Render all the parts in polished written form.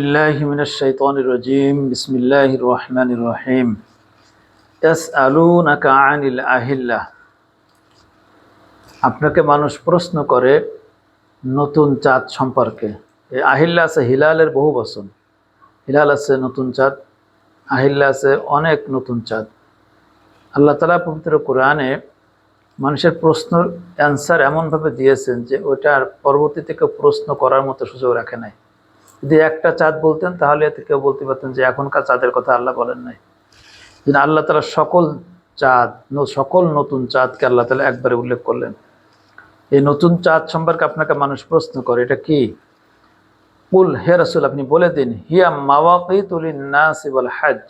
বিল্লাহি মিনাশ শাইতানির রাজিম বিসমিল্লাহির রহমানির রহিম ইয়াসআলুনাকা আনিল আহিল্লাহ। আপনাকে মানুষ প্রশ্ন করে নতুন চাঁদ সম্পর্কে। এই আহিল্লা আছে হিলালের বহু বচন। হিলাল আছে নতুন চাঁদ, আহিল্লা আছে অনেক নতুন চাঁদ। আল্লাহ তাআলা পবিত্র কোরআনে মানুষের প্রশ্নের অ্যান্সার এমনভাবে দিয়েছেন যে ওইটার পরবর্তী থেকে প্রশ্ন করার মতো সুযোগ রাখে নাই। যদি একটা চাঁদ বলতেন তাহলে এতে কেউ বলতে পারতেন যে এখনকার চাঁদের কথা আল্লাহ বলেন নাই। কিন্তু আল্লাহ তাআলা সকল নতুন চাঁদকে আল্লাহ তাআলা একবারে উল্লেখ করলেন। এই নতুন চাঁদ সম্পর্কে আপনাকে মানুষ প্রশ্ন করে, এটা কি? কুল, হে রাসূল আপনি বলে দিন, হিয়া মাওয়াকিতু লিন-নাসি ওয়াল হজ,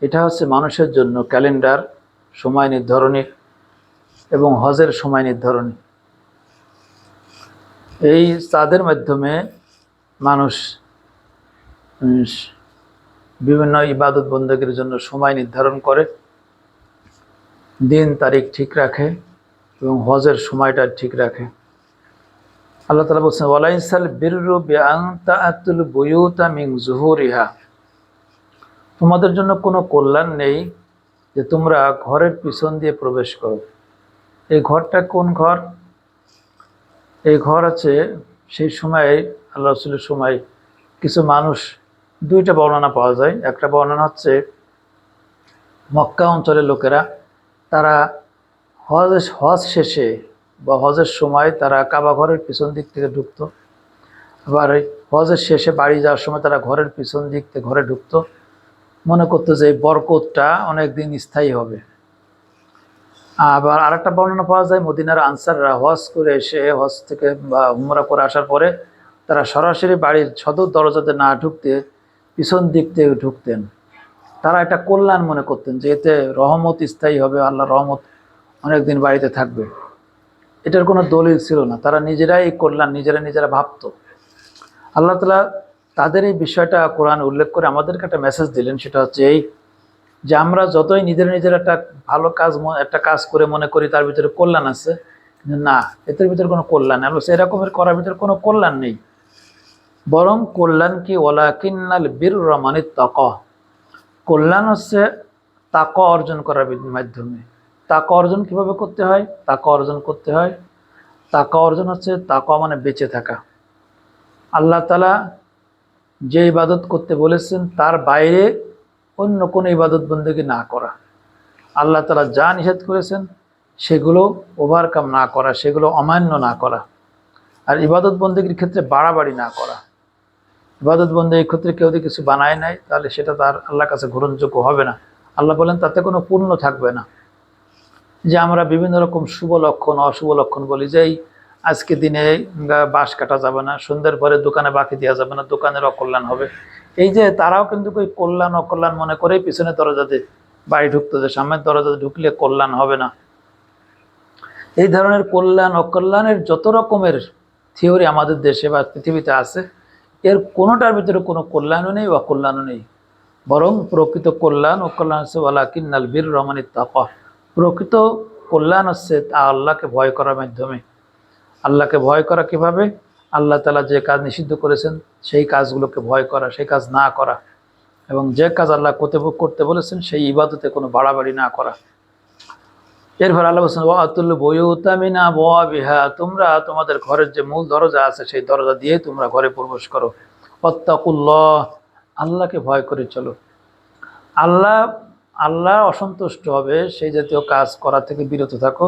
এটা হচ্ছে মানুষের জন্য ক্যালেন্ডার, সময় নির্ধারণী এবং হজের সময় নির্ধারণী। এই চাঁদের মাধ্যমে মানুষ বিভিন্ন ইবাদত বন্দেগীর জন্য সময় নির্ধারণ করে, দিন তারিখ ঠিক রাখে এবং হজের সময়টা ঠিক রাখে। আল্লাহ তাআলা বলছেন, ওয়ালাইসাল বিররু বিআন তাআতুল বুয়ুতা মিন যুহুরিহা, তোমাদের জন্য কোনো কল্যাণ নেই যে তোমরা ঘরের পিছন দিয়ে প্রবেশ করো। এই ঘরটা কোন ঘর? এই ঘর আছে সেই সময়ে আল্লাহ রাসূলের সময় কিছু মানুষ, দুইটা বর্ণনা পাওয়া যায়। একটা বর্ণনা হচ্ছে মক্কা অঞ্চলের লোকেরা, তারা হজ শেষে বা হজের সময় তারা কাবা ঘরের পিছন দিক থেকে ঢুকতো। আবার হজের শেষে বাড়ি যাওয়ার সময় তারা ঘরের পিছন দিক থেকে ঘরে ঢুকতো, মনে করতো যে এই বরকতটা অনেক দিন স্থায়ী হবে। আবার আরেকটা বর্ণনা পাওয়া যায় মদিনার আনসাররা হজ করে এসে, হজ থেকে বা উমরা করে আসার পরে তারা সরাসরি বাড়ির সদর দরজাতে না ঢুকতে পিছন দিক থেকে ঢুকতেন। তারা এটা কল্যাণ মনে করতেন যে এতে রহমত স্থায়ী হবে, আল্লাহ রহমত অনেকদিন বাড়িতে থাকবে। এটার কোনো দলিল ছিল না, তারা নিজেরাই এই কল্যাণ নিজেরা ভাবতো। আল্লাহ তাআলা তাদের এই বিষয়টা কোরআন উল্লেখ করে আমাদেরকে একটা মেসেজ দিলেন, সেটা হচ্ছে এই যে আমরা যতই নিজেরা একটা ভালো কাজ, একটা কাজ করে মনে করি তার ভিতরে কল্যাণ আছে, কিন্তু না, এদের ভিতরে কোনো কল্যাণ নেই। আল্লাহ এরকমের করার ভিতরে কোনো কল্যাণ নেই, বরং কল্যাণ কি, ওয়ালাকিন্নাল বিররা মানিত তাকওয়া, কল্যাণ হচ্ছে তাকওয়া অর্জন করার মাধ্যমে। তাকওয়া অর্জন কিভাবে করতে হয়? তাকওয়া অর্জন হচ্ছে, তাকওয়া মানে বেঁচে থাকা। আল্লাহ তাআলা যে ইবাদত করতে বলেছেন তার বাইরে অন্য কোনো ইবাদত বন্দেগী না করা, আল্লাহ তাআলা যা নিষেধ করেছেন সেগুলো ওভারকাম না করা, সেগুলো অমান্য না করা, আর ইবাদত বন্দেগীর ক্ষেত্রে বাড়াবাড়ি না করা। ইবাদত বন্দেগীর ক্ষেত্রে কেউ যদি কিছু বানায় নাই তাহলে সেটা তার আল্লাহর কাছে গ্রহণযোগ্য হবে না। আল্লাহ বলেন তাতে কোনো পূর্ণ থাকবে না। যে আমরা বিভিন্ন রকম শুভ লক্ষণ অশুভ লক্ষণ বলি, যে এই আজকে দিনে বাঁশ কাটা যাবে না, সন্ধ্যের পরে দোকানে বাকি দেওয়া যাবে না, দোকানের অকল্যাণ হবে। এই যে তারাও কিন্তু ওই কল্যাণ অকল্যাণ মনে করেই পিছনে দরজাতে বাড়ি ঢুকতো, যে সামনের দরজাতে ঢুকলে কল্যাণ হবে না। এই ধরনের কল্যাণ অকল্যাণের যত রকমের থিওরি আমাদের দেশে বা পৃথিবীতে আছে, এর কোনোটার ভিতরে কোনো কল্যাণও নেই অকল্যাণও নেই, বরং প্রকৃত কল্যাণ অকল্যাণ হচ্ছে ওয়ালাকিন্নাল বিররা মানিত তাকওয়া। প্রকৃত কল্যাণ হচ্ছে তা আল্লাহকে ভয় করার মাধ্যমে। আল্লাহকে ভয় করা কিভাবে? আল্লাহ তাআলা যে কাজ নিষিদ্ধ করেছেন সেই কাজগুলোকে ভয় করা, সেই কাজ না করা, এবং যে কাজ আল্লাহ করতে বলেছেন সেই ইবাদতে কোনো বাড়াবাড়ি না করা। এরপর আল্লাহ বলছেন, ওয়াতুল বুয়ুতা মিন আবওয়াবিহা, তোমরা তোমাদের ঘরের যে মূল দরজা আছে সেই দরজা দিয়ে তোমরা ঘরে প্রবেশ করো। ওয়াত্তাকুল্লাহ, আল্লাহকে ভয় করে চলো। আল্লাহ অসন্তুষ্ট হবে সেই জাতীয় কাজ করা থেকে বিরত থাকো,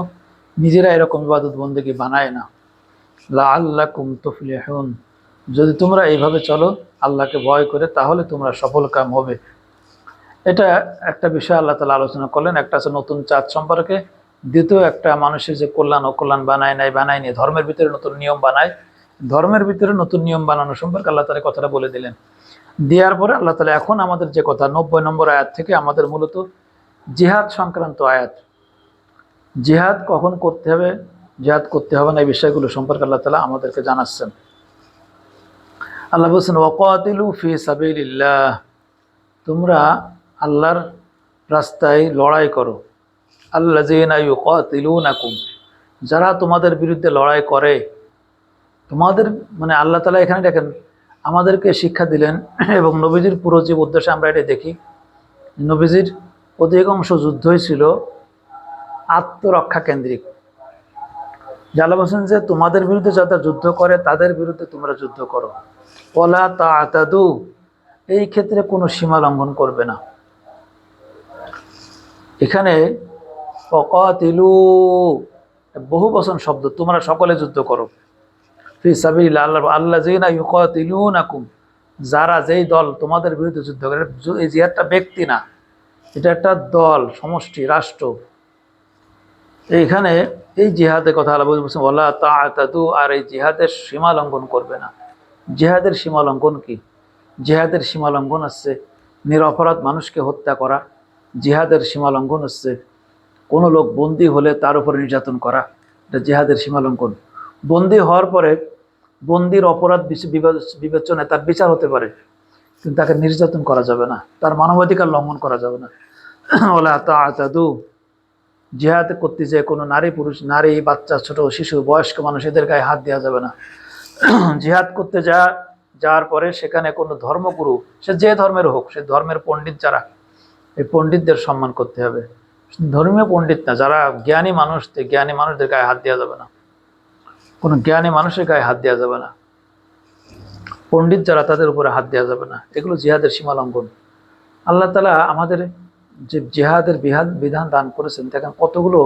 নিজেরা এরকম ইবাদত বন্দেগী বানায় না। লাআল্লাকুম তুফলিহুন, যদি তোমরা এইভাবে চলো আল্লাহকে ভয় করে তাহলে তোমরা সফল কাম হবে। এটা একটা বিষয় আল্লাহ তাআলা আলোচনা করলেন। একটা আছে নতুন চাঁদ সম্পর্কে, দ্বিতীয় একটা মানুষের যে কল্যাণ অকল্যাণ বানায়নি, ধর্মের ভিতরে নতুন নিয়ম বানায়, ধর্মের ভিতরে নতুন নিয়ম বানানো সম্পর্কে আল্লাহ তাআলা কথাটা বলে দিলেন। দেওয়ার পরে আল্লাহ তাআলা এখন আমাদের যে কথা 90 নম্বর আয়াত থেকে আমাদের মূলত জিহাদ সংক্রান্ত আয়াত, জিহাদ কখন করতে হবে, জিহাদ করতে হবে না, এই বিষয়গুলো সম্পর্কে আল্লাহ তাআলা আমাদেরকে জানাচ্ছেন। আল্লাহ বলছেন, ওয়াকাতিলু ফি সাবিলিল্লাহ, তোমরা আল্লাহর রাস্তায় লড়াই করো। আল্লাযীনা ইউকাতিলুনাকুম, যারা তোমাদের বিরুদ্ধে লড়াই করে। তোমাদের মানে আল্লাহ তাআলা এখানে দেখেন আমাদেরকে শিক্ষা দিলেন এবং নবীজির পুরো জীব উদ্দেশ্যে আমরা এটা দেখি। নবীজির অধিকাংশ যুদ্ধই ছিল আত্মরক্ষা কেন্দ্রিক। আল্লাহ বলছেন যে তোমাদের বিরুদ্ধে যারা যুদ্ধ করে তাদের বিরুদ্ধে তোমরা যুদ্ধ করো, ওয়ালা তা'তাদু, এই ক্ষেত্রে কোনো সীমা লঙ্ঘন করবে না। এখানে ফাকাতিলু বহু বচন শব্দ, তোমরা সকলে যুদ্ধ করো। ফি সাবিলিল্লাহ, আল্লাযিনা ইউকাতিলুনাকুম, যারা যেই দল তোমাদের বিরুদ্ধে যুদ্ধ করে। এই জিহাদটা ব্যক্তি না, এটা একটা দল, সমষ্টি, রাষ্ট্র। এইখানে এই জিহাদের কথা আল্লাহ বলছেন ওয়ালা তা'তাদু, আর এই জিহাদের সীমা লঙ্ঘন করবে না। জিহাদের সীমা লঙ্ঘন কি? জিহাদের সীমা লঙ্ঘন হচ্ছে নিরপরাধ মানুষকে হত্যা করা। জিহাদের সীমা লঙ্ঘন হচ্ছে কোনো লোক বন্দী হলে তার উপরে নির্যাতন করা, এটা জিহাদের সীমা লঙ্ঘন। বন্দী হওয়ার পরে বন্দির অপরাধ বিবেচনায় তার বিচার হতে পারে, কিন্তু তাকে নির্যাতন করা যাবে না, তার মানবাধিকার লঙ্ঘন করা যাবে না। ওয়ালা তা'তাদু, জিহাদ করতে যে কোনো নারী পুরুষ, নারী, বাচ্চা, ছোট শিশু, বয়স্ক মানুষ, এদের গায়ে হাত দেওয়া যাবে না। জিহাদ করতে যাওয়ার পরে সেখানে কোনো ধর্মগুরু, সে যে ধর্মের হোক, সে ধর্মের পণ্ডিত যারা, এই পণ্ডিতদের সম্মান করতে হবে। ধর্মীয় পণ্ডিত না, যারা জ্ঞানী মানুষ, জ্ঞানী মানুষদের গায়ে হাত দেওয়া যাবে না, কোনো জ্ঞানী মানুষের গায়ে হাত দেওয়া যাবে না। পণ্ডিত যারা, তাদের উপরে হাত দেওয়া যাবে না। এগুলো জিহাদের সীমা লঙ্ঘন। আল্লাহ তাআলা আমাদের যে জিহাদের বিধান দান করেছেন, দেখেন কতগুলো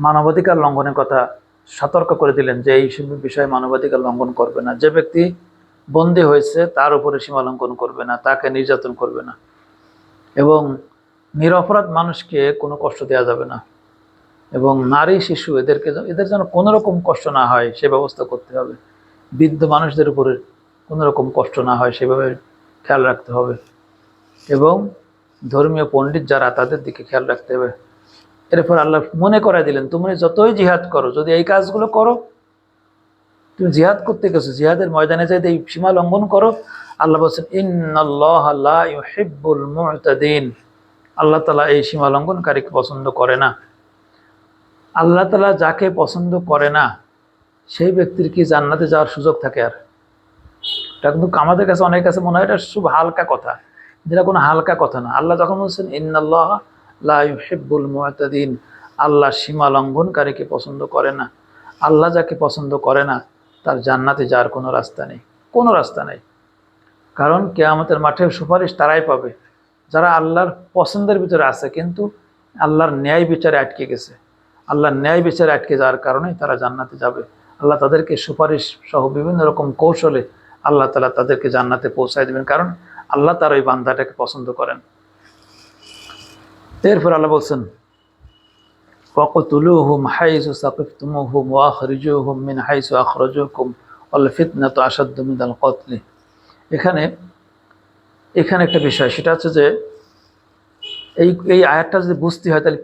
মানবাধিকার লঙ্ঘনের কথা সতর্ক করে দিলেন যে এই বিষয়ে মানবাধিকার লঙ্ঘন করবে না। যে ব্যক্তি বন্দী হয়েছে তার উপরে সীমা লঙ্ঘন করবে না, তাকে নির্যাতন করবে না, এবং নিরপরাধ মানুষকে কোনো কষ্ট দেওয়া যাবে না, এবং নারী, শিশু, এদের যেন কোনো রকম কষ্ট না হয় সে ব্যবস্থা করতে হবে। বৃদ্ধ মানুষদের উপরে কোনো রকম কষ্ট না হয় সেভাবে খেয়াল রাখতে হবে, এবং ধর্মীয় পণ্ডিত যারা, তাদের দিকে খেয়াল রাখতে হবে। এরপর আল্লাহ মনে করাই দিলেন, তুমি যতই জিহাদ করো, যদি এই কাজগুলো করো, তুমি জিহাদ করতে গেছো, জিহাদের ময়দানে যাই এই সীমা লঙ্ঘন করো, আল্লাহ বলছেন ইন্নাল্লাহা লা ইউহিব্বুল মু'তাদিন, আল্লাহ তাআলা এই সীমা লঙ্ঘনকারীকে পছন্দ করে না। আল্লাহ তাআলা যাকে পছন্দ করে না সেই ব্যক্তির কি জান্নাতে যাওয়ার সুযোগ থাকে? আর এটা কিন্তু আমাদের কাছে, অনেকের কাছে মনে হয় এটা খুব হালকা কথা, যেটা কোনো হালকা কথা না। আল্লাহ যখন বলছেন ইন্নাল্লাহা লা ইউহিব্বুল মু'তাদিন, আল্লাহ সীমা লঙ্ঘনকারীকে পছন্দ করে না। আল্লাহ যাকে পছন্দ করে না তার জান্নাতে যাওয়ার কোনো রাস্তা নেই, কোনো রাস্তা নেই। কারণ কিয়ামতের মাঠে সুপারিশ তারাই পাবে যারা আল্লাহর পছন্দের ভিতরে আছে, কিন্তু আল্লাহর ন্যায় বিচারে আটকে গেছে। আল্লাহর ন্যায় বিচারে আটকে যাওয়ার কারণে তারা জান্নাতে যাবে। আল্লাহ তাদেরকে সুপারিশ সহ বিভিন্ন রকম কৌশলে আল্লাহ তাআলা তাদেরকে জান্নাতে পৌঁছায় দেবেন, কারণ আল্লাহ তার ওই বান্দাটাকে পছন্দ করেন। এরপর আল্লাহ বলছেন ওয়াকতুলুহুম হাইসু সাকিফতুমুহুম ওয়াখরিজুহুম মিন হাইসু আখরাজুকুম ওয়াল ফিতনাতু আশাদ্দু মিনাল কতল। এখানে একটা বিষয়, সেটা হচ্ছে যে এই আয়াতটা যদি বুঝতে হয় তাহলে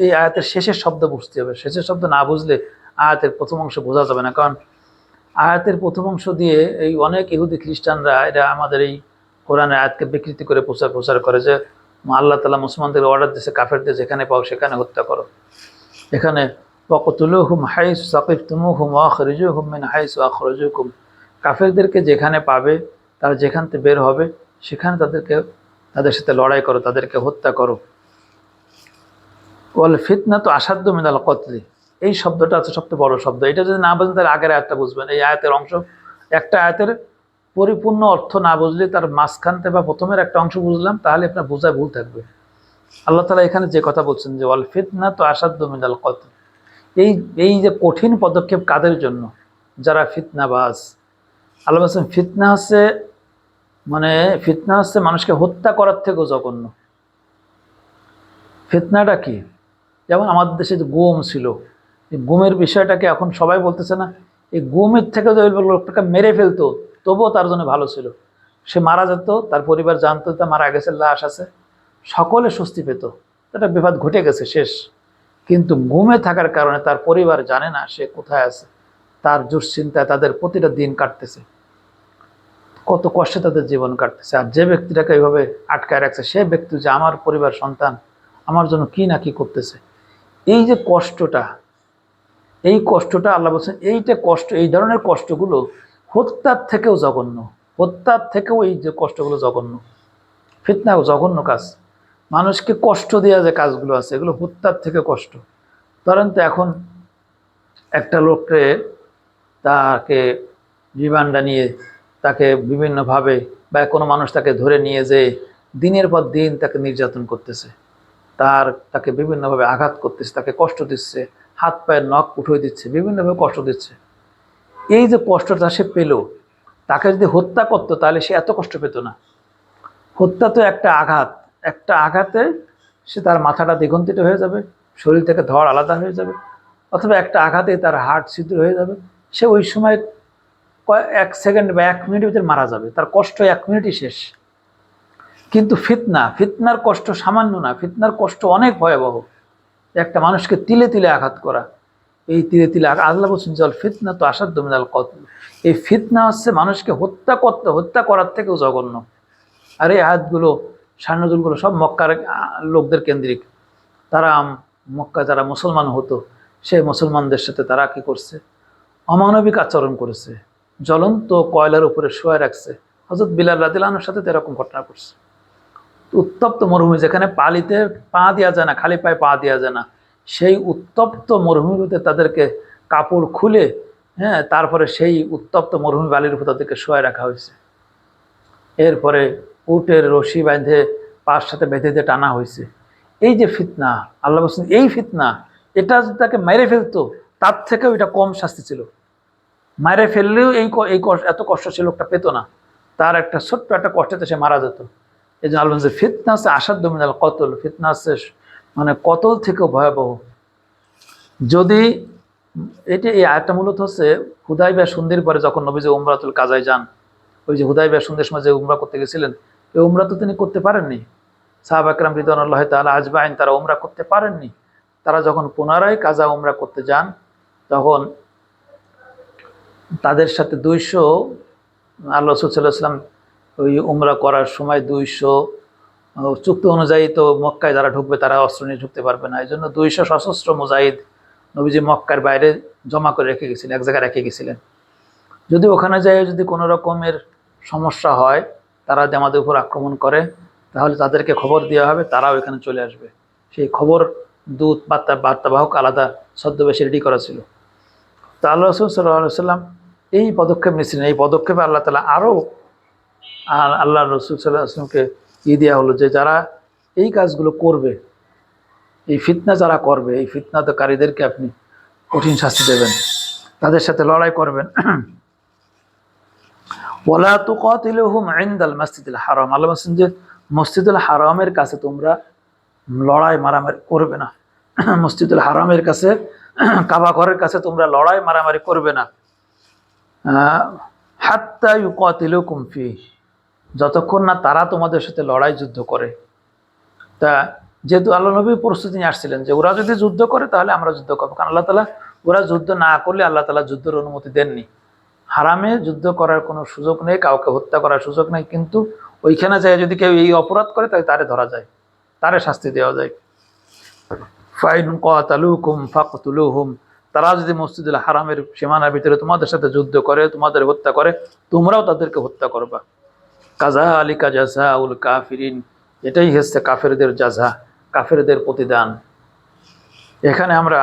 এই আয়াতের শেষের শব্দ বুঝতে হবে। শেষের শব্দ না বুঝলে আয়াতের প্রথম অংশ বোঝা যাবে না। কারণ আয়াতের প্রথম অংশ দিয়ে এই অনেক ইহুদি খ্রিস্টানরা এটা আমাদের এই কোরআনের আয়াতকে বিকৃতি করে প্রচার করে যে আল্লাহ তাআলা মুসলমানদের অর্ডার দিয়েছে কাফেরদের যেখানে পাও সেখানে হত্যা করো। এখানে ওয়াকতুলুহুম হাইসু সাকিফতুমুহুম ওয়াখরিজুহুম মিন হাইসু আখরাজুকুম, কাফেরদেরকে যেখানে পাবে, তারা যেখান থেকে বের হবে সেখানে তাদের সাথে লড়াই করো, তাদেরকে হত্যা করো। ওয়াল ফিতনাতু আশাদ্দু মিনাল কতল, এই শব্দটা আছে সবচেয়ে বড় শব্দ। এটা যদি না বুঝেন তাহলে আগের আয়াতটা বুঝবেন। এই আয়াতের অংশ, একটা আয়াতের পরিপূর্ণ অর্থ না বুঝলে তার মাঝখানতে বা প্রথমের একটা অংশ বুঝলাম, তাহলে আপনার বোঝায় ভুল থাকবে। আল্লাহ তাআলা এখানে যে কথা বলছেন যে ওয়াল ফিতনাতু আশাদ্দু মিনাল কতল, এই যে কঠিন পদক্ষেপ কাদের জন্য? যারা ফিতনাবাজ। আল্লাহ বলছেন ফিতনা হচ্ছে মানুষকে হত্যা করার থেকেও জঘন্য। ফিতনাটা কি? যেমন আমাদের দেশে যে গুম ছিল, এই গুমের বিষয়টাকে এখন সবাই বলতেছে না, এই গুমের থেকে যে লোকটাকে মেরে ফেলতো তবুও তার জন্য ভালো ছিল। সে মারা যেত, তার পরিবার জানতো তা মারা গেছে, লাশ আছে, সকলে স্বস্তি পেত, একটা বিপদ ঘটে গেছে, শেষ। কিন্তু গুমে থাকার কারণে তার পরিবার জানে না সে কোথায় আছে, তার দুশ্চিন্তায় তাদের প্রতিটা দিন কাটতেছে, কত কষ্টে তাদের জীবন কাটতেছে। আর যে ব্যক্তিটাকে এইভাবে আটকায় রাখছে সে ব্যক্তি যে আমার পরিবার সন্তান আমার জন্য কি না কি করতেছে, এই যে কষ্টটা, এই কষ্টটা আল্লাহ বলছেন এইটা কষ্ট, এই ধরনের কষ্টগুলো হত্যার থেকেও জঘন্য, হত্যার থেকেও এই যে কষ্টগুলো জঘন্য, ফিতনাও জঘন্য কাজ। মানুষকে কষ্ট দেওয়া যে কাজগুলো আছে এগুলো হত্যার থেকে কষ্ট। ধরেন তো এখন একটা লোককে, তাকে রিমান্ডে নিয়ে তাকে বিভিন্নভাবে, বা কোনো মানুষ তাকে ধরে নিয়ে যে দিনের পর দিন তাকে নির্যাতন করতেছে, তাকে বিভিন্নভাবে আঘাত করতেছে, তাকে কষ্ট দিচ্ছে, হাত পায়ের নখ উঠিয়ে দিচ্ছে, বিভিন্নভাবে কষ্ট দিচ্ছে। এই যে কষ্টটা সে পেল, তাকে যদি হত্যা করতো তাহলে সে এত কষ্ট পেত না। হত্যা তো একটা আঘাত, একটা আঘাতে সে তার মাথাটা দিগন্তিত হয়ে যাবে, শরীর থেকে ধড় আলাদা হয়ে যাবে, অথবা একটা আঘাতে তার হার্ট ছিদ্র হয়ে যাবে। সে ওই সময় 1 সেকেন্ড বা 1 মিনিটের ভিতরে মারা যাবে, তার কষ্ট 1 মিনিটই শেষ। কিন্তু ফিতনার কষ্ট সামান্য না, ফিতনার কষ্ট অনেক ভয়াবহ। একটা মানুষকে তিলে তিলে আঘাত করা, এই তিলে তিলে আল্লাহ বলছেন জল ফিতনা তো আসাধ্য মিনাল কতল। এই ফিতনা হচ্ছে মানুষকে হত্যা করার থেকেও জঘন্য। আর এই আয়াতগুলো, সান্নজুলগুলো সব মক্কার লোকদের কেন্দ্রিক। তারা মক্কা যারা মুসলমান হতো, সেই মুসলমানদের সাথে তারা কি করছে, অমানবিক আচরণ করেছে, জ্বলন্ত কয়লার উপরে শোয়া রাখছে। হযরত বিলাল রাদিয়াল্লাহু আনহুর সাথে তো এরকম ঘটনা করছে। উত্তপ্ত মরুভূমি, যেখানে পালিতে পা দেওয়া যায় না, খালি পায়ে পা দেওয়া যায় না, সেই উত্তপ্ত মরুভূমিতে তাদেরকে কাপড় খুলে, তারপরে সেই উত্তপ্ত মরুভূমি বালির উপর তাদেরকে শোয়া রাখা হয়েছে। এরপরে উটের রশি বাঁধে পার সাথে বেঁধে দিয়ে টানা হয়েছে। এই যে ফিতনা, আল্লাহ বলছেন এই ফিতনা, এটা যদি তাকে মেরে ফেলতো তার থেকেও এটা কম শাস্তি ছিল। মারে ফেললেও এত কষ্ট সে লোকটা পেত না, তার একটা ছোট্ট একটা কষ্টতে সে মারা যেত। এই জন্য আল্লাহ বলছে ফিতনা আছে আসাধ্য মিনাল কতল, ফিতনা আছে মানে কতল থেকেও ভয়াবহ। যদি এই আয়াতটা মূলত হচ্ছে হুদাইবিয়া সন্ধির পরে যখন নবীজি উমরাতুল কাজায় যান, ওই যে হুদাইবিয়া সন্ধির সময় যে উমরা করতে গেছিলেন, এই উমরা তো তিনি করতে পারেননি। সাহাবা একরাম রিদওয়ানুল্লাহি তাআলা আজমাইন তারা উমরা করতে পারেননি। তারা যখন পুনরায় কাজা উমরা করতে যান, তখন তাদের সাথে 200, আল্লাহ রাসূল সাল্লাল্লাহু আলাইহি ওয়াসাল্লাম ওই উমরা করার সময় 200 চুক্তি অনুযায়ী তো মক্কায় যারা ঢুকবে তারা অস্ত্র নিয়ে ঢুকতে পারবে না। এই জন্য 200 সশস্ত্র মুজাহিদ নবীজি মক্কার বাইরে জমা করে রেখে গেছিলেন, এক জায়গায় রেখে গেছিলেন। যদি ওখানে যায় যদি কোনো রকমের সমস্যা হয়, তারা যদি আমাদের উপর আক্রমণ করে, তাহলে তাদেরকে খবর দেওয়া হবে, তারাও এখানে চলে আসবে। সেই খবর দূত বার্তাবাহক আলাদা ছদ্মবেশে রেডি করা ছিল। তো আল্লাহ রাসূল সাল্লাল্লাহু আলাইহি ওয়াসাল্লাম এই পদক্ষেপ নিয়েছিলেন। এই পদক্ষেপে আল্লাহ তাআলা আরও আল্লাহ রাসূল সাল্লাল্লাহু আলাইহি ওয়াসাল্লামকে দেওয়া হলো যে যারা এই কাজগুলো করবে, এই ফিতনা যারা করবে, এই ফিতনাকারীদেরকে আপনি কঠিন শাস্তি দেবেন, তাদের সাথে লড়াই করবেন। ওয়ালা তুকাতিলুহুম ইনদাল মাসজিদিল হারাম, আল্লাহ বলেন যে মসজিদুল হারামের কাছে তোমরা লড়াই মারামারি করবে না। মসজিদুল হারামের কাছে, কাবা ঘরের কাছে তোমরা লড়াই মারামারি করবে না। হাত্তা ইউকাতিলুকুম ফিহি, যতক্ষণ না তারা তোমাদের সাথে লড়াই যুদ্ধ করে। তা যেহেতু আল্লাহ নবী প্রস্তুতি নিয়ে আসছিলেন যে ওরা যদি যুদ্ধ করে তাহলে আমরা যুদ্ধ করবো, কারণ আল্লাহ তাআলা ওরা যুদ্ধ না করলে আল্লাহ তাআলা যুদ্ধের অনুমতি দেননি। হারামে যুদ্ধ করার কোনো সুযোগ নেই, কাউকে হত্যা করার সুযোগ নেই, কিন্তু ওইখানে যায় যদি কেউ এই অপরাধ করে তাহলে তারে ধরা যায়, তারে শাস্তি দেওয়া যায়। ফাইন কাতালুকুম ফাকতুলুহুম, তারা যদি মসজিদুল হারামের সীমানার ভিতরে তোমাদের সাথে যুদ্ধ করে, তোমাদের হত্যা করে, তোমরাও তাদেরকে হত্যা করবা। কাযালিকা জাযাউল কাফিরিন, এটাই হচ্ছে কাফেরদের জাযা, কাফেরদের প্রতিদান। এখানে আমরা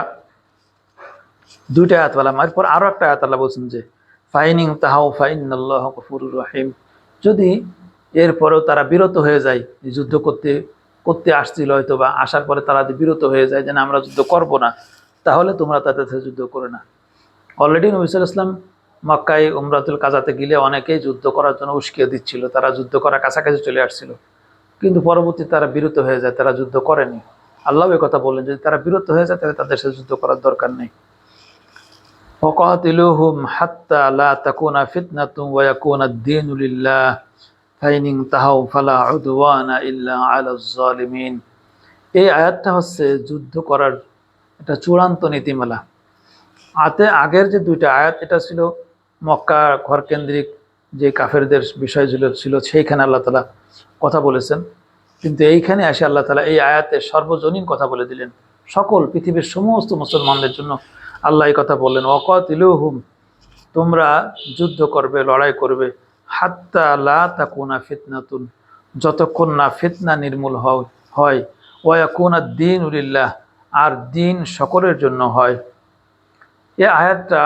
2টা আয়াত বললাম, এরপর আরো একটা আয়াত আল্লাহ বলছেন যে ফাইনিং তাহাউ ফাইনাল্লাহু গফুরুর রহিম, যদি এরপরেও তারা বিরত হয়ে যায়, যুদ্ধ করতে আসছিল হয়তো, বা আসার পরে তারা যদি বিরত হয়ে যায় যে না আমরা যুদ্ধ করব না, তাহলে তোমরা তাদের সাথে যুদ্ধ করে না। অলরেডি নবী সাল্লাল্লাহু আলাইহি ওয়াসাল্লাম মক্কায় উমরাতুল কাজাতে গেলে অনেকেই যুদ্ধ করার জন্য উস্কিয়ে দিচ্ছিল, তারা যুদ্ধ করার কাছাকাছি চলে আসছিল, কিন্তু পরবর্তী তারা বিরত হয়ে যায়, তারা যুদ্ধ করেনি। আল্লাহ এই কথা বললেন যদি তারা বিরত হয়ে যায় তাহলে তাদের সাথে যুদ্ধ করার দরকার নেই। ওয়াকাতিলুহুম হাত্তা লা তাকুনা ফিতনাতুন ওয়া ইয়াকুনা আদ-দীনু লিল্লাহ ফাইন ইনতাহাউ ফালা উদওয়ানা ইল্লা আলাজ জালিমিন। এই আয়াতটা হচ্ছে যুদ্ধ করার একটা চূড়ান্ত নীতিমালা। আগের যে 2টা আয়াত, এটা ছিল মক্কা ঘর কেন্দ্রিক যে কাফেরদের বিষয় ছিল, সেইখানে আল্লাহ তাআলা কথা বলেছেন। কিন্তু এইখানে এসে আল্লাহ তাআলা এই আয়াতে সর্বজনীন কথা বলে দিলেন, সকল পৃথিবীর সমস্ত মুসলমানদের জন্য আল্লাহ এই কথা বললেন, ওয়াকাতিলুহুম, তোমরা যুদ্ধ করবে, লড়াই করবে, হাত্তা লা তাকুনা ফিতনাতুন, যতক্ষণ না ফিতনা নির্মূল হয়, ওয়া ইয়াকুনা দ্বীনু লিল্লাহ, আর দিন সকলের জন্য হয়। এই আয়াতটা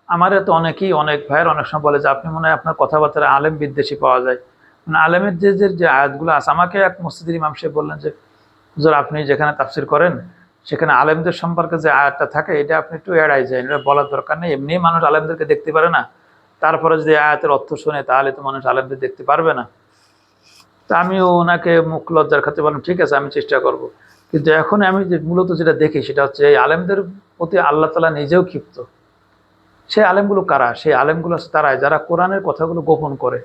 আমার তো অনেকেই, অনেক ভাইয়ের অনেক সময় বলে যে আপনি মনে হয় আপনার কথাবার্তা আলেম বিদ্বেষী পাওয়া যায়। মানে আলেমের যে আয়াতগুলো আছে, আমাকে এক মসজিদের ইমাম সাহেব বললেন যে হুজুর আপনি যেখানে তাফসির করেন সেখানে আলেমদের সম্পর্কে যে আয়াতটা থাকে এটা আপনি একটু এড়াই যায়, এটা বলার দরকার নেই, এমনি মানুষ আলেমদেরকে দেখতে পারে না, তারপরে যদি আয়াতের অর্থ শোনে তাহলে তো মানুষ আলেমদের দেখতে পারবে না। তা আমিও ওনাকে মুখ লজ্জার খাতে বললাম ঠিক আছে আমি চেষ্টা করব। কিন্তু এখন আমি যে মূলত যেটা দেখি সেটা হচ্ছে এই আলেমদের প্রতি আল্লাহ তাআলা নিজেও ক্ষিপ্ত। সেই আলেমগুলো কারা? সেই আলেমগুলো আছে তারাই যারা কোরআনের কথাগুলো গোপন করে।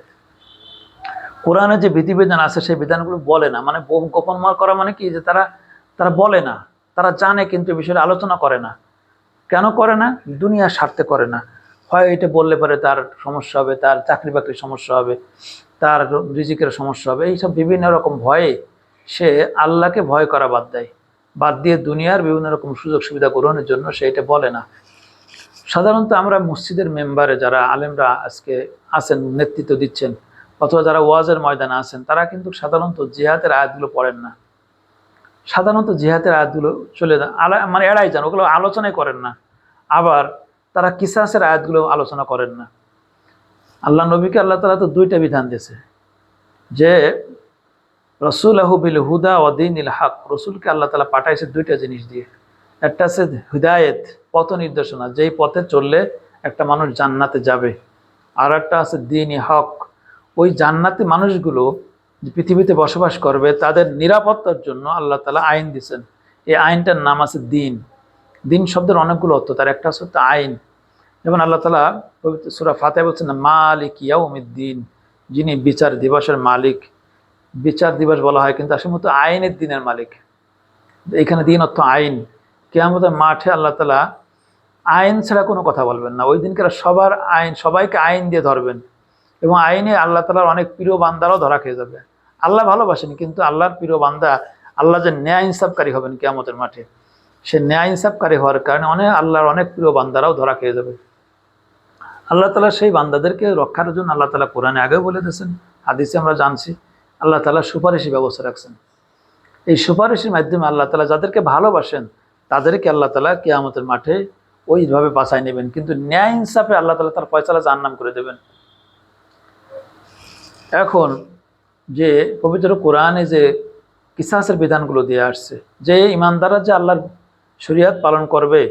কোরআনে যে বিধিবিধান আছে সেই বিধানগুলো বলে না, মানে গোপন করা মানে কি, যে তারা তারা বলে না, তারা জানে কিন্তু বিষয়টা আলোচনা করে না। কেন করে না? দুনিয়ার স্বার্থে করে না। হয় এটা বললে পরে তার সমস্যা হবে, তার চাকরি বাকরির সমস্যা হবে, তার রিজিকের সমস্যা হবে, এইসব বিভিন্ন রকম ভয়ে সে আল্লাহকে ভয় করা বাদ দিয়ে দুনিয়ার বিভিন্ন রকম সুযোগ সুবিধা গ্রহণের জন্য সে এটা বলে না। সাধারণত আমরা মসজিদের মেম্বারে যারা আলেমরা আজকে আছেন, নেতৃত্ব দিচ্ছেন, অথবা যারা ওয়াজের ময়দানে আছেন, তারা কিন্তু সাধারণত জিহাদের আয়াতগুলো পড়েন না। সাধারণত জিহাদের আয়াতগুলো চলে যান, মানে এড়াই যান, ওগুলো আলোচনাই করেন না। আবার তারা কিসাসের আয়াতগুলো আলোচনা করেন না। আল্লাহ নবীকে আল্লাহ তাআলা তো দুইটা বিধান দিয়েছে, যে রসুলাহু বিল হুদা ওয়া দীনিল হক, রসুলকে আল্লাহ তাআলা পাঠাইছে দুইটা জিনিস দিয়ে। একটা আছে হিদায়েত, পথ নির্দেশনা, যেই পথে চললে একটা মানুষ জান্নাতে যাবে। আর একটা আছে দ্বীনি হক, ওই জান্নাতি মানুষগুলো যে পৃথিবীতে বসবাস করবে তাদের নিরাপত্তার জন্য আল্লাহ তাআলা আইন দিয়েছেন। এই আইনটার নাম আছে দিন। দিন শব্দের অনেকগুলো অর্থ, তার একটা হচ্ছে আইন। যেমন আল্লাহ তাআলা পবিত্র সূরা ফাতিহা বলছেন না, মালিক ইয়াউমিদ্দিন, যিনি বিচার দিবসের মালিক। বিচার দিবস বলা হয় কিন্তু আসলে মতো আইনের দিনের মালিক। এখানে দিন অর্থ আইন। কিয়ামতের মাঠে আল্লাহ তাআলা আইন ছাড়া কোনো কথা বলবেন না। ওই দিনকার সবার আইন, সবাইকে আইন দিয়ে ধরবেন, এবং আইনে আল্লাহ তাআলার অনেক প্রিয় বান্দারাও ধরা খেয়ে যাবে। আল্লাহ ভালোবাসেন, কিন্তু আল্লাহর প্রিয় বান্দা, আল্লাহ যে ন্যায় ইনসাফকারী হবেন কিয়ামতের মাঠে, সে ন্যায় ইনসাফকারী হওয়ার কারণে আল্লাহর অনেক প্রিয় বান্দারাও ধরা খেয়ে যাবে। আল্লাহ তাআলা সেই বান্দাদেরকে রক্ষার জন্য আল্লাহ তাআলা কোরআনে আগেও বলে দিয়েছেন, হাদিসে আমরা জানছি, আল্লাহ তাআলা সুপারিশি ব্যবস্থা রাখছেন। এই সুপারিশের মাধ্যমে আল্লাহ তাআলা যাদেরকে ভালোবাসেন তাদেরকে আল্লাহ তাআলা কিয়ামতের মাঠে ওইভাবে বাঁচায় নেবেন, কিন্তু ন্যায় ইনসাফে আল্লাহ তাআলা তার ফয়সালা জাহান্নাম করে দেবেন। এখন যে পবিত্র কোরআনে যে কিসাসের বিধানগুলো দিয়ে আসছে, যে ইমানদাররা যে আল্লাহর শরীয়ত পালন করবে,